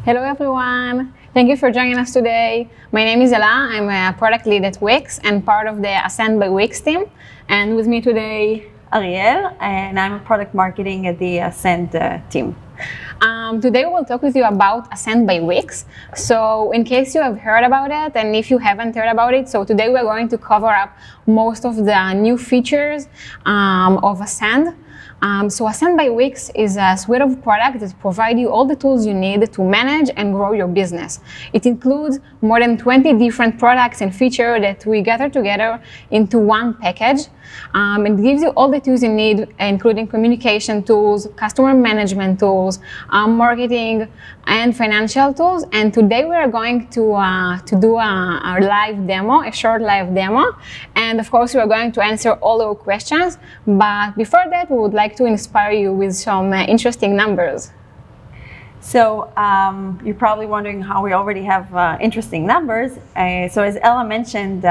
Hello everyone! Thank you for joining us today. My name is Ella. I'm a product lead at Wix and part of the Ascend by Wix team. And with me today, Ariel, and I'm a product marketing at the Ascend team. Today we'll talk with you about Ascend by Wix. So in case you have heard about it and if you haven't heard about it, so today we're going to cover up most of the new features of Ascend. So Ascend by Wix is a suite of products that provide you all the tools you need to manage and grow your business. It includes more than 20 different products and features that we gather together into one package. It gives you all the tools you need, including communication tools, customer management tools, marketing, and financial tools. And today we are going to do a live demo, a short live demo. And of course, we are going to answer all our questions. But before that, we would like to inspire you with some interesting numbers. So you're probably wondering how we already have interesting numbers. So as Ella mentioned,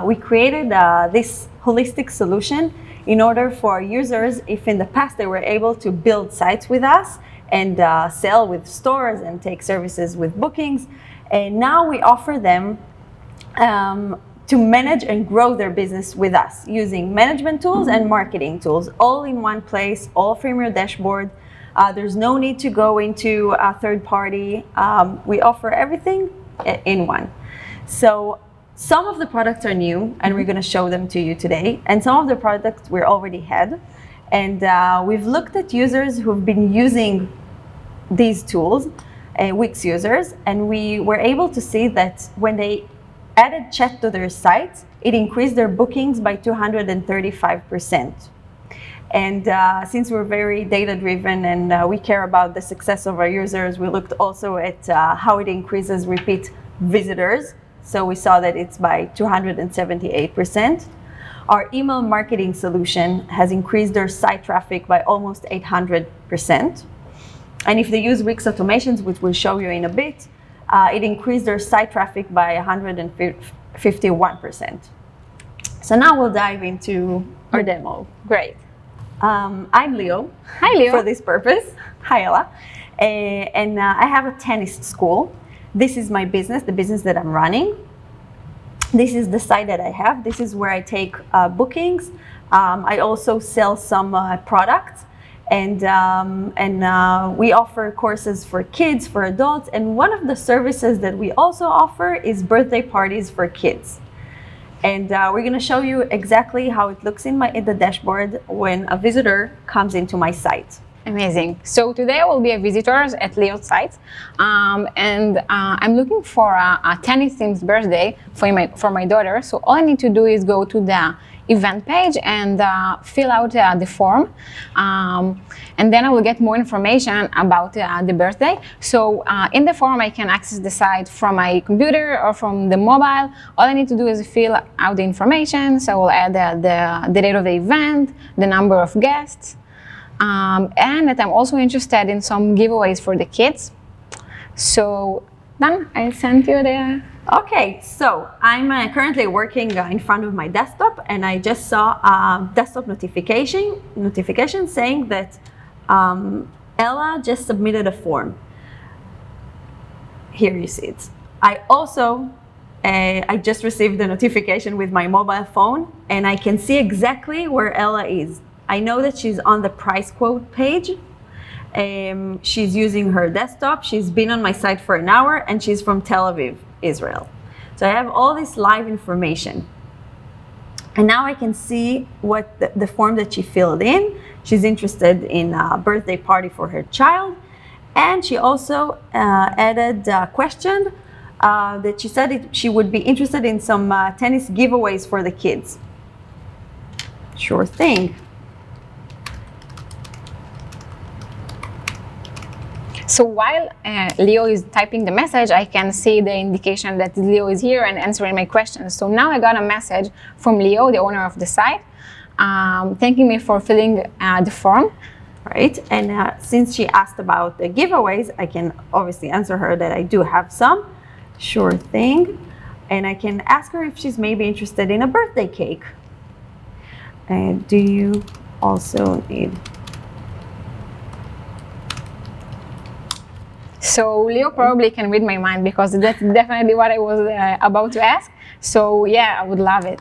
we created this holistic solution in order for users, if in the past they were able to build sites with us and sell with stores and take services with bookings, and now we offer them to manage and grow their business with us using management tools and marketing tools all in one place, all from your dashboard. There's no need to go into a third party. We offer everything in one. So some of the products are new and we're going to show them to you today. And some of the products we already had. And we've looked at users who've been using these tools, Wix users, and we were able to see that when they added chat to their sites, it increased their bookings by 235%. And since we're very data-driven and we care about the success of our users, we looked also at how it increases repeat visitors. So we saw that it's by 278%. Our email marketing solution has increased their site traffic by almost 800%. And if they use Wix automations, which we'll show you in a bit, it increased their site traffic by 151%. So now we'll dive into our demo. Great. I'm Leo. Hi, Leo. For this purpose. Hi, Ella. And I have a tennis school. This is my business, the business that I'm running. This is the site that I have. This is where I take bookings. I also sell some products. And we offer courses for kids, for adults. And one of the services that we also offer is birthday parties for kids. And we're going to show you exactly how it looks in the dashboard when a visitor comes into my site. Amazing. So today I will be a visitor at Leo's site, and I'm looking for a tennis themed birthday for my daughter. So all I need to do is go to the event page and fill out the form, and then I will get more information about the birthday. So in the form I can access the site from my computer or from the mobile. All I need to do is fill out the information. So I will add the date of the event, the number of guests, and that I'm also interested in some giveaways for the kids. So done. I sent you the... Okay, so I'm currently working in front of my desktop, and I just saw a desktop notification saying that Ella just submitted a form. Here you see it. I just received the notification with my mobile phone, and I can see exactly where Ella is. I know that she's on the price quote page. She's using her desktop. She's been on my site for an hour, and she's from Tel Aviv, Israel. So I have all this live information. And now I can see what the form that she filled in. She's interested in a birthday party for her child. And she also added a question that she said she would be interested in some tennis giveaways for the kids. Sure thing. So while Leo is typing the message, I can see the indication that Leo is here and answering my questions. So now I got a message from Leo, the owner of the site, thanking me for filling the form. Right, and since she asked about the giveaways, I can obviously answer her that I do have some. Sure thing. And I can ask her if she's maybe interested in a birthday cake. And do you also need... So Leo probably can read my mind because that's definitely what I was about to ask. So yeah, I would love it.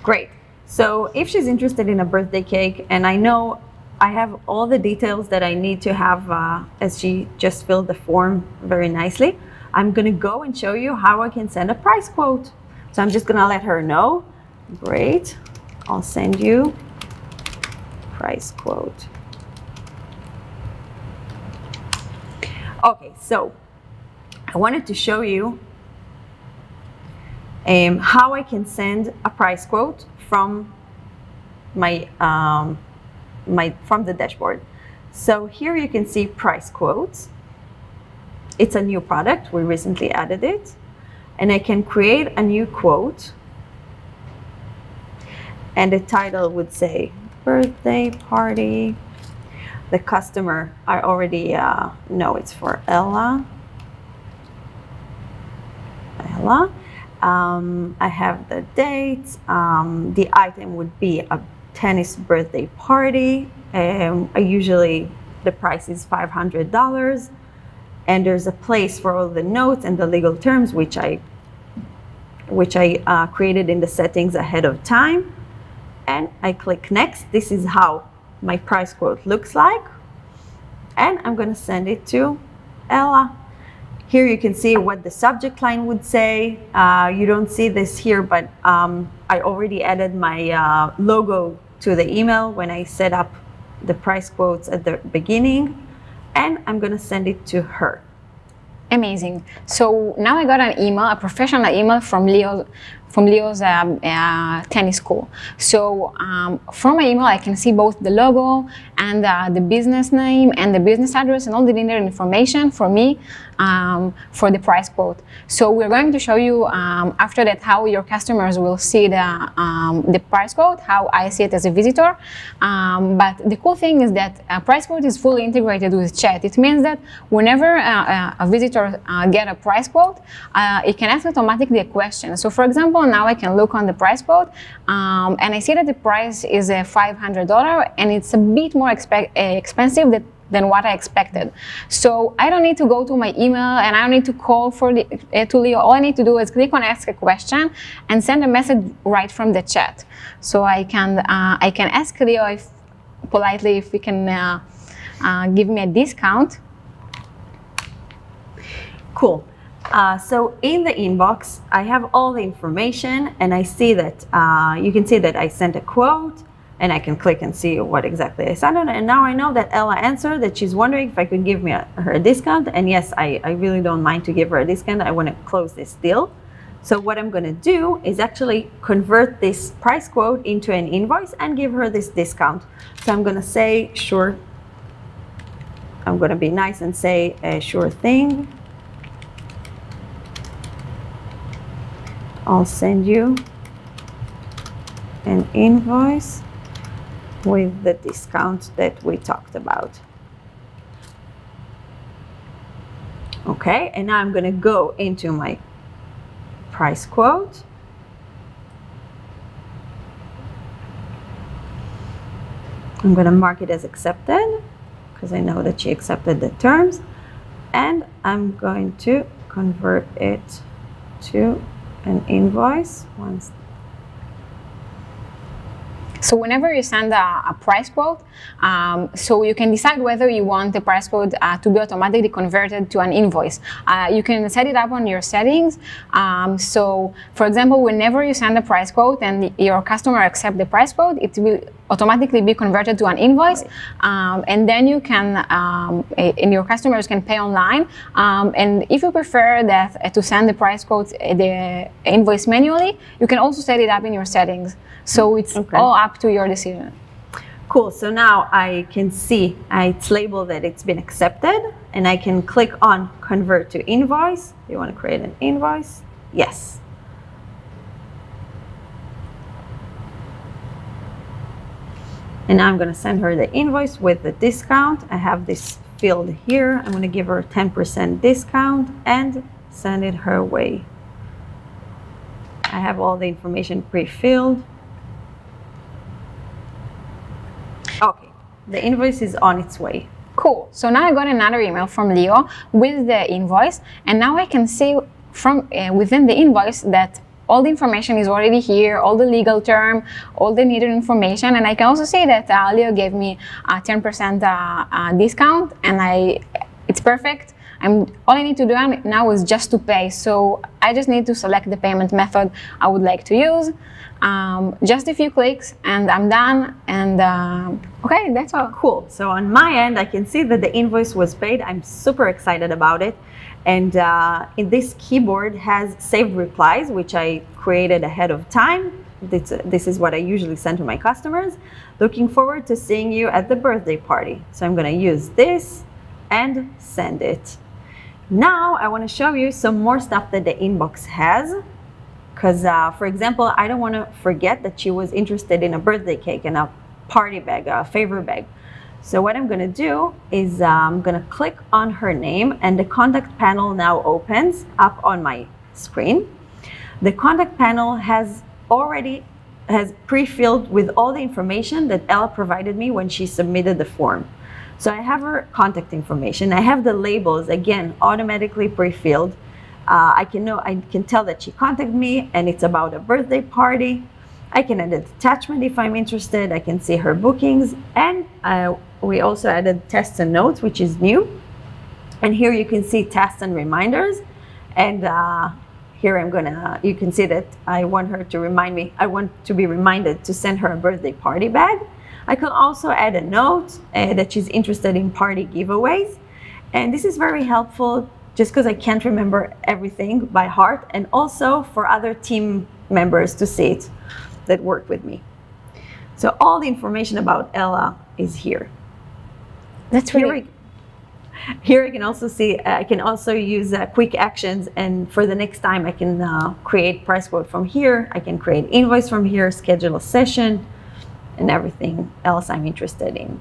Great. So if she's interested in a birthday cake, and I know I have all the details that I need to have as she just filled the form very nicely, I'm going to go and show you how I can send a price quote. So I'm just going to let her know. Great. I'll send you price quote. Okay, so I wanted to show you how I can send a price quote from my from the dashboard. So here you can see price quotes. It's a new product, we recently added it, and I can create a new quote, and the title would say birthday party. The customer, I already know it's for Ella. I have the dates. The item would be a tennis birthday party. Usually the price is $500, and there's a place for all the notes and the legal terms, which I created in the settings ahead of time. And I click next. This is how my price quote looks like, and I'm going to send it to Ella. Here you can see what the subject line would say. You don't see this here, but I already added my logo to the email when I set up the price quotes at the beginning, and I'm going to send it to her. Amazing. So now I got an email, a professional email from Leo's tennis school. So from my email, I can see both the logo and the business name and the business address and all the needed information for me for the price quote. So we're going to show you after that how your customers will see the price quote, how I see it as a visitor. But the cool thing is that price quote is fully integrated with chat. It means that whenever a visitor get a price quote, it can ask automatically a question. So for example, now I can look on the price quote and I see that the price is $500 and it's a bit more expensive than what I expected. So I don't need to go to my email and I don't need to call to Leo. All I need to do is click on ask a question and send a message right from the chat. So I can ask Leo politely if he can give me a discount. Cool. So in the inbox, I have all the information, and I see that you can see that I sent a quote, and I can click and see what exactly I sent. And now I know that Ella answered that she's wondering if I could give her a discount. And yes, I really don't mind to give her a discount. I want to close this deal. So what I'm going to do is actually convert this price quote into an invoice and give her this discount. So I'm going to say, sure. I'm going to be nice and say, sure thing. I'll send you an invoice with the discount that we talked about. Okay, and now I'm going to go into my price quote. I'm going to mark it as accepted because I know that she accepted the terms, and I'm going to convert it to an invoice once. So whenever you send a price quote, so you can decide whether you want the price quote to be automatically converted to an invoice. You can set it up on your settings. So for example, whenever you send a price quote and your customer accepts the price quote, it will automatically be converted to an invoice. And then you can, and your customers can pay online. And if you prefer that to send the price quote, the invoice manually, you can also set it up in your settings. So it's all up to your decision. Cool. So now I can see it's labeled that it's been accepted, and I can click on convert to invoice. Do you want to create an invoice? Yes. And now I'm going to send her the invoice with the discount. I have this field here. I'm going to give her a 10% discount and send it her way. I have all the information pre-filled. Okay, the invoice is on its way. Cool. So now I got another email from Leo with the invoice, and now I can see from within the invoice that all the information is already here, all the legal term, all the needed information, and I can also see that Leo gave me a 10% discount, and it's perfect. All I need to do now is just to pay. So I just need to select the payment method I would like to use. Just a few clicks and I'm done. And okay, that's all. Cool. So on my end, I can see that the invoice was paid. I'm super excited about it. And in this keyboard has saved replies, which I created ahead of time. This is what I usually send to my customers. Looking forward to seeing you at the birthday party. So I'm going to use this and send it. Now I want to show you some more stuff that the inbox has. Because, for example, I don't want to forget that she was interested in a birthday cake and a party bag, a favor bag. So what I'm going to do is I'm going to click on her name, and the contact panel now opens up on my screen. The contact panel has pre-filled with all the information that Ella provided me when she submitted the form. So I have her contact information. I have the labels, again, automatically pre-filled. I can tell that she contacted me and it's about a birthday party. I can add an attachment if I'm interested. I can see her bookings, and we also added tests and notes, which is new. And here you can see tasks and reminders. And here you can see that I want her to remind me. I want to be reminded to send her a birthday party bag. I can also add a note that she's interested in party giveaways. And this is very helpful just because I can't remember everything by heart, and also for other team members to see it that work with me. So all the information about Ella is here. That's really... Here I can also see, I can also use quick actions, and for the next time I can create price quote from here, I can create invoice from here, schedule a session, and everything else I'm interested in.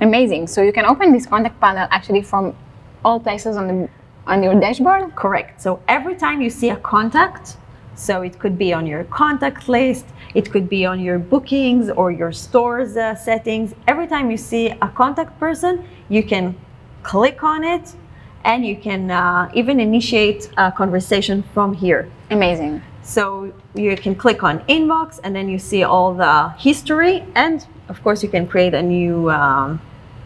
Amazing. So you can open this contact panel actually from all places on your dashboard? Correct. So every time you see a contact, so it could be on your contact list, it could be on your bookings or your store's settings. Every time you see a contact person, you can click on it, and you can even initiate a conversation from here. Amazing. So you can click on inbox, and then you see all the history, and of course you can create a new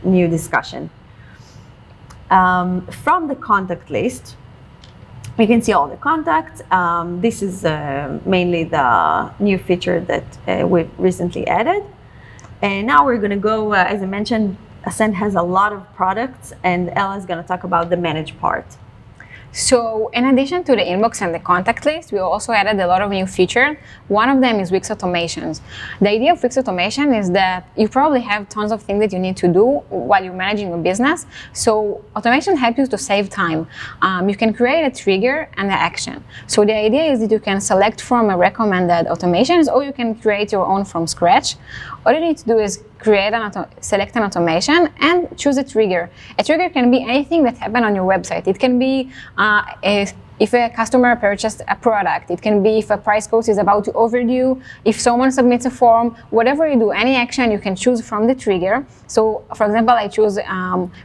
discussion. From the contact list, you can see all the contacts. This is mainly the new feature that we've recently added. And now we're going to go, as I mentioned, Ascend has a lot of products, and Ella is going to talk about the manage part. So in addition to the inbox and the contact list, we also added a lot of new features. One of them is Wix automations. The idea of Wix automation is that you probably have tons of things that you need to do while you're managing your business. So automation helps you to save time. You can create a trigger and an action. So the idea is that you can select from a recommended automations, or you can create your own from scratch. All you need to do is select an automation and choose a trigger. A trigger can be anything that happened on your website. It can be if a customer purchased a product. It can be if a price quote is about to overdue, if someone submits a form, whatever you do, any action you can choose from the trigger. So for example, I choose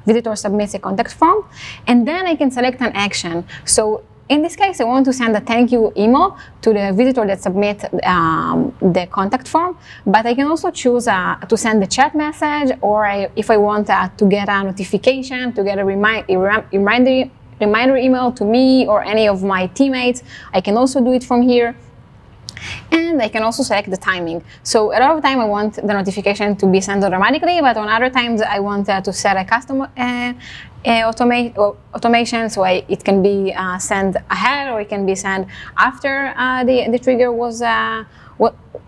visitor submits a contact form, and then I can select an action. So in this case, I want to send a thank you email to the visitor that submit the contact form, but I can also choose to send a chat message, or if I want to get a notification, to get a reminder email to me or any of my teammates, I can also do it from here. And I can also select the timing. So a lot of time I want the notification to be sent automatically, but on other times I want to set a custom automation, so it can be sent ahead, or it can be sent after the trigger was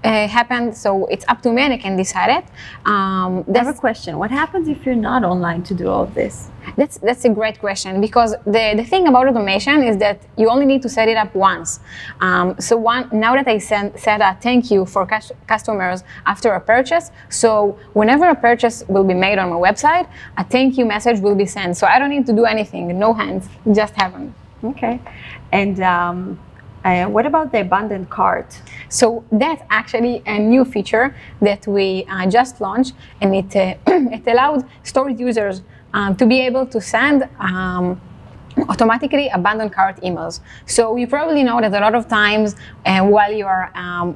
happened. So it's up to me, and I can decide it. I have a question. What happens if you're not online to do all of this? That's a great question, because the thing about automation is that you only need to set it up once. Now that I set a thank you for customers after a purchase, so whenever a purchase will be made on my website, a thank you message will be sent. So I don't need to do anything, no hands, just happen. Okay. And What about the abandoned cart? So that's actually a new feature that we just launched, and it it allowed storage users to be able to send automatically abandoned cart emails. So you probably know that a lot of times while you are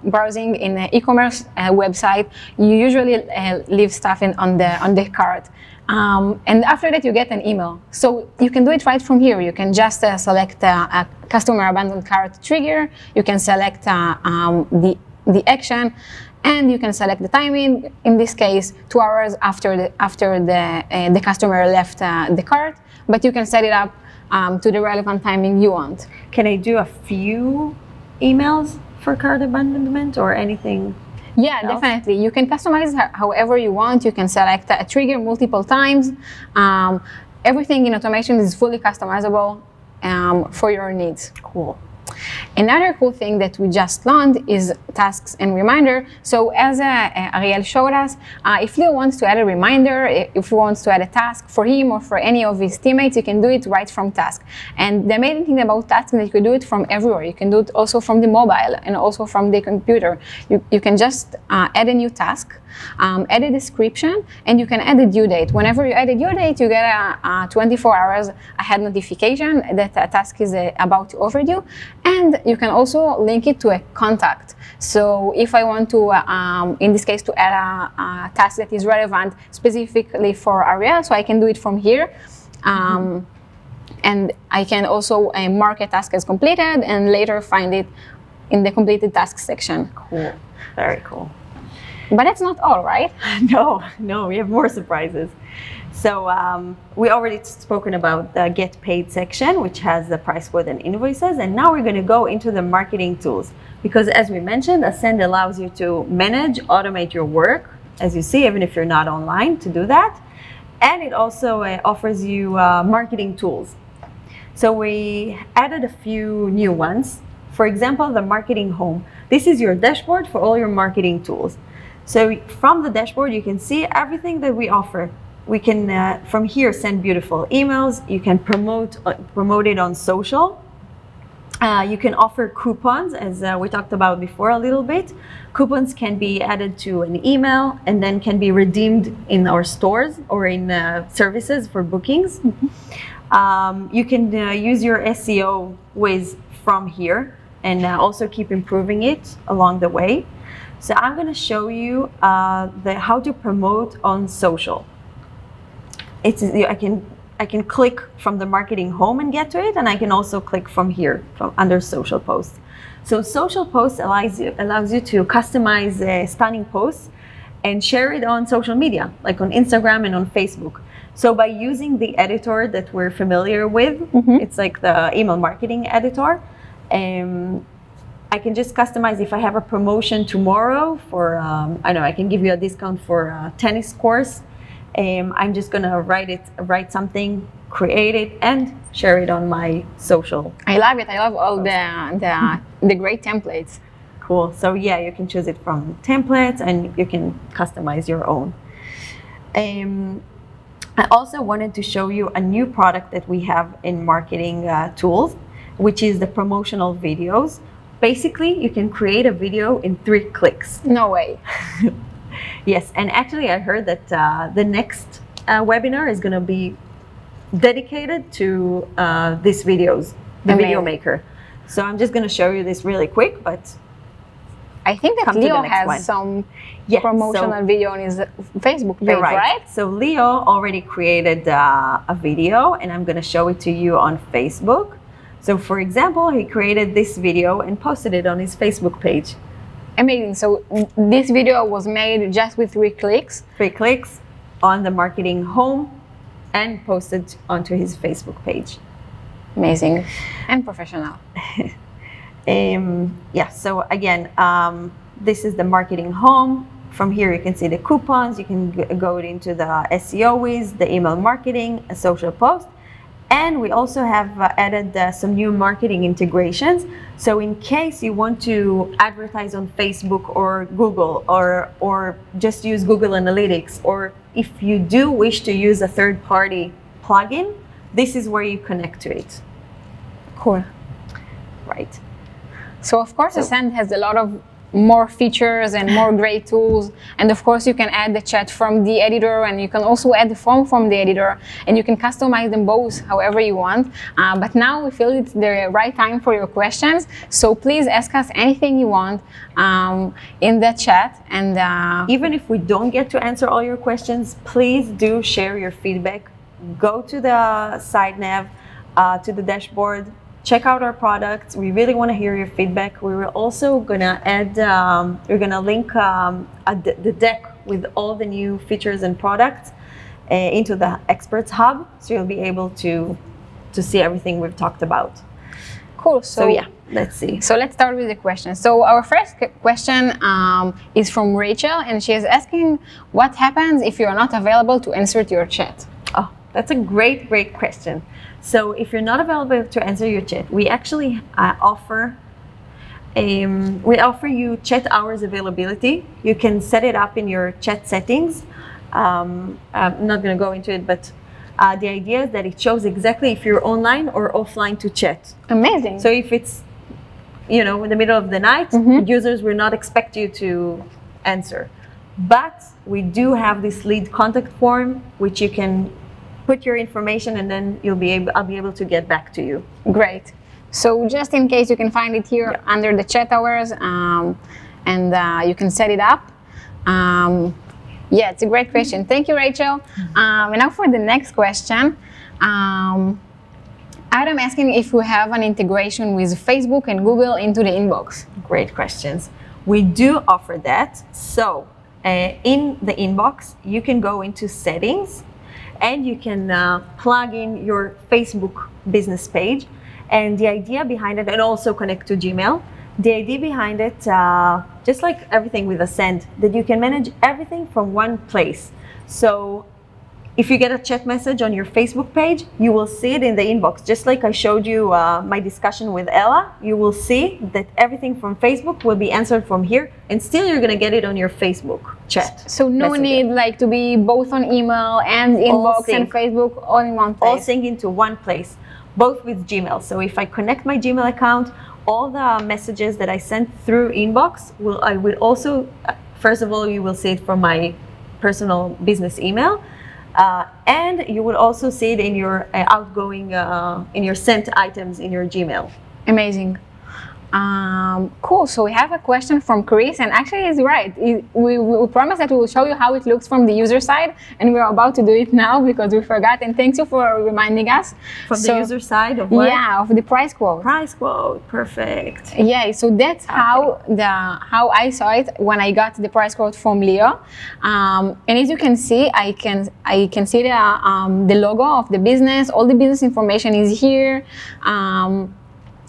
browsing in an e-commerce website, you usually leave stuff on the cart. And after that, you get an email. So you can do it right from here. You can just select a customer abandoned cart trigger. You can select the action, and you can select the timing. In this case, 2 hours after the customer left the cart. But you can set it up to the relevant timing you want. Can I do a few emails for cart abandonment or anything? Yeah, definitely. You can customize however you want. You can select a trigger multiple times. Everything in automation is fully customizable for your needs. Cool. Another cool thing that we just launched is tasks and reminder. So as Ariel showed us, if Leo wants to add a reminder, if he wants to add a task for him or for any of his teammates, you can do it right from task. And the amazing thing about tasks is that you can do it from everywhere. You can do it also from the mobile and also from the computer. You can just add a new task, add a description, and you can add a due date. Whenever you add a due date, you get a 24 hours ahead notification that a task is about to overdue. And you can also link it to a contact. So if I want to, in this case, to add a task that is relevant specifically for Ariel, so I can do it from here. And I can also mark a task as completed and later find it in the completed tasks section. Cool. Very cool. But that's not all, right? No, we have more surprises. So we already spoken about the Get Paid section, which has the price quote and invoices. And now we're going to go into the marketing tools. Because as we mentioned, Ascend allows you to manage, automate your work, as you see, even if you're not online, to do that. And it also offers you marketing tools. So we added a few new ones. For example, the Marketing Home. This is your dashboard for all your marketing tools. So from the dashboard, you can see everything that we offer. We can, from here, send beautiful emails. You can promote it on social. You can offer coupons, as we talked about before a little bit. Coupons can be added to an email and then can be redeemed in our stores or in services for bookings. You can use your SEO ways from here and also keep improving it along the way. So I'm going to show you how to promote on social. I can click from the Marketing Home and get to it, and I can also click from here, from under Social Posts. So Social Posts allows you to customize stunning posts and share it on social media, like on Instagram and on Facebook. So by using the editor that we're familiar with, it's like the email marketing editor, I can just customize. If I have a promotion tomorrow for, I know I can give you a discount for a tennis course. I'm just gonna write something, create it, and share it on my social. I love it. I love all the great templates. Cool. So yeah, you can choose it from templates, and you can customize your own. I also wanted to show you a new product that we have in marketing tools, which is the promotional videos. Basically, you can create a video in 3 clicks. No way. Yes, and actually I heard that the next webinar is going to be dedicated to these videos, the Video Maker. So I'm just going to show you this really quick, but I think that Leo has some promotional video on his Facebook page, right? So Leo already created a video, and I'm going to show it to you on Facebook. So for example, he created this video and posted it on his Facebook page. Amazing. So this video was made just with 3 clicks. 3 clicks on the Marketing Home and posted onto his Facebook page. Amazing and professional. Yeah, so again, this is the Marketing Home. From here you can see the coupons. You can go into the SEO Wiz, the email marketing, a social post. And we also have added some new marketing integrations. So in case you want to advertise on Facebook or Google, or just use Google Analytics, or if you do wish to use a third-party plugin, this is where you connect to it. Cool. Right. So of course, Ascend has a lot of more features and more great tools, and of course you can add the chat from the editor, and you can also add the form from the editor, and you can customize them both however you want. But now we feel it's the right time for your questions, so please ask us anything you want in the chat. And even if we don't get to answer all your questions, please do share your feedback. Go to the side nav, to the dashboard, check out our products. We really want to hear your feedback. We were also gonna add, we're gonna link the deck with all the new features and products into the Experts Hub, so you'll be able to see everything we've talked about. Cool. So yeah, let's see. So let's start with the questions. So our first question is from Rachel, and she is asking, what happens if you're not available to answer to your chat? Oh, that's a great question. So if you're not available to answer your chat, we actually offer you chat hours availability. You can set it up in your chat settings. I'm not going to go into it, but the idea is that it shows exactly if you're online or offline to chat. Amazing. So if it's, in the middle of the night, users will not expect you to answer. But we do have this lead contact form, which you can put your information, and then I'll be able to get back to you. Great. So just in case, you can find it here under the chat hours, and you can set it up. Yeah, it's a great question. Thank you, Rachel. And now for the next question. Adam asking if we have an integration with Facebook and Google into the inbox. Great questions. We do offer that. So in the inbox, you can go into settings, and you can plug in your Facebook business page. And the idea behind it, and also connect to Gmail, the idea behind it, just like everything with Ascend, that you can manage everything from one place. So if you get a chat message on your Facebook page, you will see it in the inbox. Just like I showed you my discussion with Ella, you will see that everything from Facebook will be answered from here, and still you're going to get it on your Facebook chat. So no need to be both on email and inbox and Facebook all in one place. All sync into one place, both with Gmail. So if I connect my Gmail account, all the messages that I sent through inbox, I will also, first of all, you will see it from my personal business email. And you will also see it in your outgoing, in your sent items in your Gmail. Amazing. Cool. So we have a question from Chris, and actually he's right. We promised that we will show you how it looks from the user side, and we're about to do it now because we forgot. And thanks you for reminding us. From the user side of what? Yeah, of the price quote. Price quote. Perfect. Yeah. So that's how I saw it when I got the price quote from Leo. And as you can see, I can see the logo of the business. All the business information is here.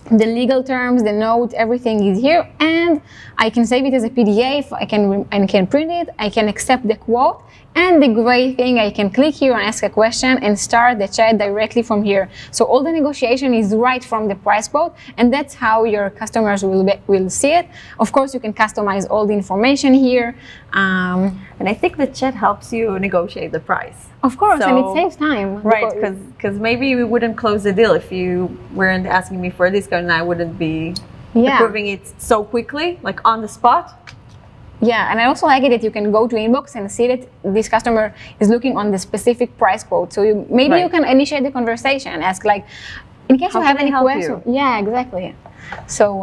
The legal terms, the note, everything is here, and I can save it as a PDF. I can print it. I can accept the quote, and the great thing, I can click here and ask a question and start the chat directly from here. So all the negotiation is right from the price quote, and that's how your customers will see it. Of course, you can customize all the information here, and I think the chat helps you negotiate the price. Of course, and it saves time. Right, because maybe we wouldn't close the deal if you weren't asking me for a discount, and I wouldn't be approving it so quickly, like on the spot. Yeah, and I also like it that you can go to inbox and see that this customer is looking on the specific price quote. So you can initiate the conversation and ask, like, in case you have any questions. Yeah, exactly. So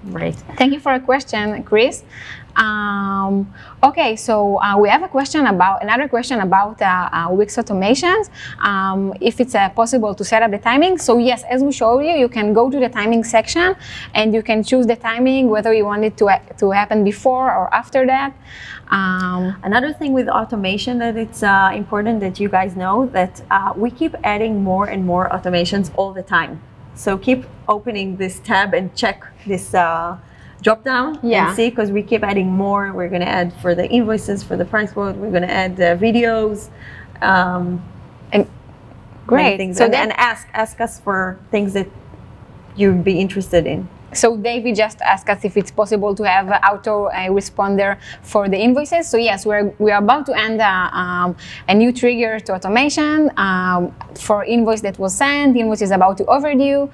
right. Thank you for a question, Chris. Okay, so we have another question about Wix automations. If it's possible to set up the timing. So yes, as we showed you, you can go to the timing section and you can choose the timing, whether you want it to happen before or after that. Another thing with automation that it's important that you guys know that we keep adding more and more automations all the time. So keep opening this tab and check this drop down and see, because we keep adding more. We're going to add for the invoices, for the price quote. We're going to add videos and great things. So and ask us for things that you'd be interested in. So David just asked us if it's possible to have an auto responder for the invoices. So yes, we are about to end a new trigger to automation for invoice that was sent. Invoice is about to overdue.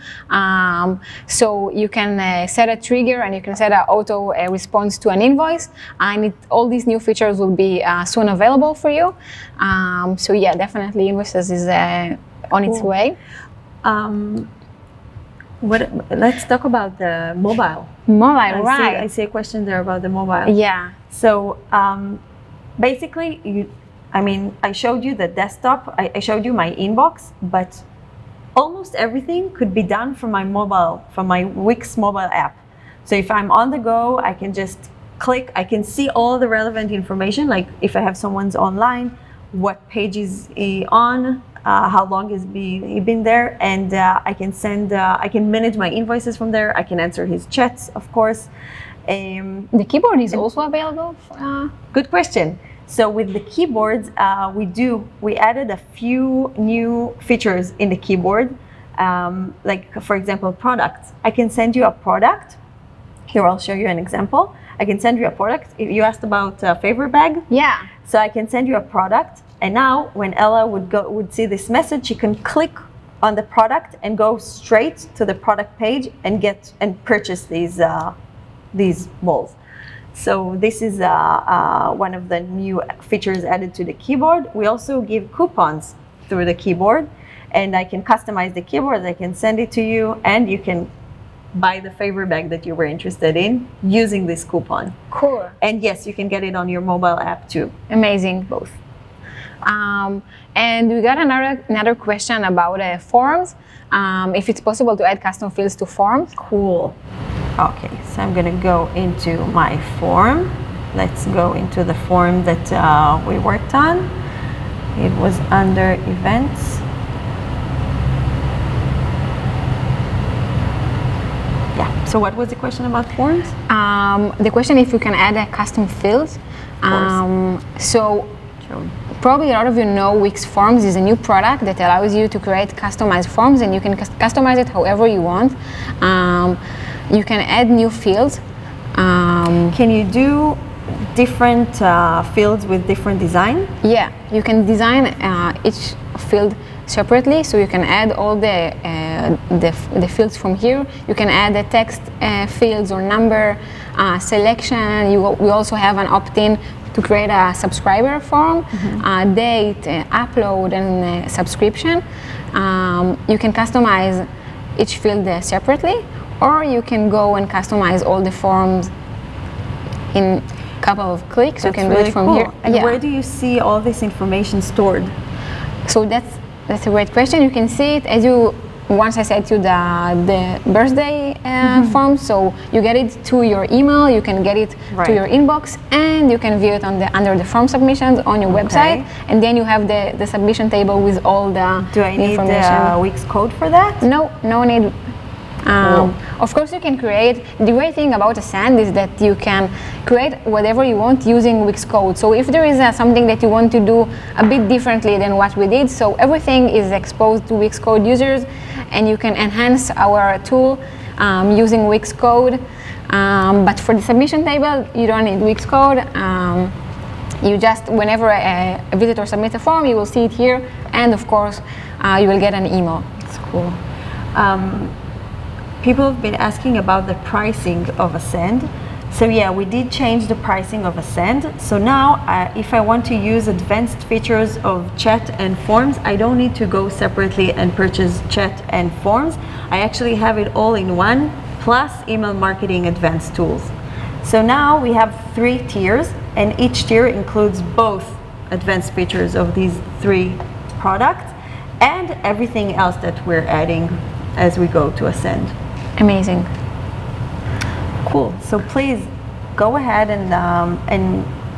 So you can set a trigger and you can set an auto response to an invoice. And all these new features will be soon available for you. So yeah, definitely invoices is on its way. Let's talk about the mobile. Mobile, right. I see a question there about the mobile. Yeah. So basically, I showed you the desktop, I showed you my inbox, but almost everything could be done from my mobile, from my Wix mobile app. So if I'm on the go, I can just click, I can see all the relevant information, like if I have someone's online, what page is he on, how long has he been there, and I can manage my invoices from there. I can answer his chats, of course. The keyboard is also available? Good question. So with the keyboards, we added a few new features in the keyboard, like for example, products. I can send you a product. Here, I'll show you an example. I can send you a product. You asked about a favor bag. Yeah. So I can send you a product. And now when Ella would see this message, she can click on the product and go straight to the product page and purchase these balls. So this is one of the new features added to the keyboard. We also give coupons through the keyboard, and I can customize the keyboard. I can send it to you, and you can buy the favor bag that you were interested in using this coupon. Cool. And yes, you can get it on your mobile app too. Amazing. Both. And we got another question about forms. If it's possible to add custom fields to forms. Cool. Okay, so I'm going to go into my form. Let's go into the form that we worked on. It was under events. Yeah, so what was the question about forms? The question if you can add a custom fields. So probably a lot of you know Wix Forms is a new product that allows you to create customized forms, and you can customize it however you want. You can add new fields. Can you do different fields with different design? Yeah, you can design each field separately, so you can add all the fields from here. You can add the text fields or number selection. We also have an opt-in to create a subscriber form, date, upload, and subscription. You can customize each field separately, or you can go and customize all the forms in a couple of clicks. That's you can really do it from cool. here. And where do you see all this information stored? So that's a great question. You can see it as you. Once I set you the birthday form, so you get it to your email, you can get it to your inbox, and you can view it under the form submissions on your website, and then you have the submission table with all the information. Do I need Wix code for that? No need. Of course, you can create. The great thing about Ascend is that you can create whatever you want using Wix code. So if there is something that you want to do a bit differently than what we did, so everything is exposed to Wix code users, and you can enhance our tool using Wix code. But for the submission table, you don't need Wix code. You just, whenever a visitor submits a form, you will see it here, and of course, you will get an email. That's cool. People have been asking about the pricing of Ascend. So yeah, we did change the pricing of Ascend. So now, if I want to use advanced features of chat and forms, I don't need to go separately and purchase chat and forms. I actually have it all in one, plus email marketing advanced tools. So now we have 3 tiers, and each tier includes both advanced features of these 3 products and everything else that we're adding as we go to Ascend. Amazing. Cool. So please go ahead and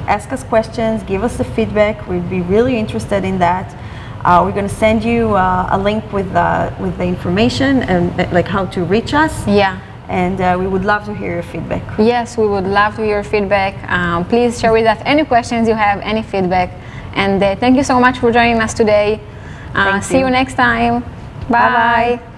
ask us questions, give us the feedback. We'd be really interested in that. We're going to send you a link with the information and like how to reach us. Yeah. And we would love to hear your feedback. Yes, we would love to hear your feedback. Please share with us any questions you have, any feedback. And thank you so much for joining us today. See you next time. Bye. Bye-bye.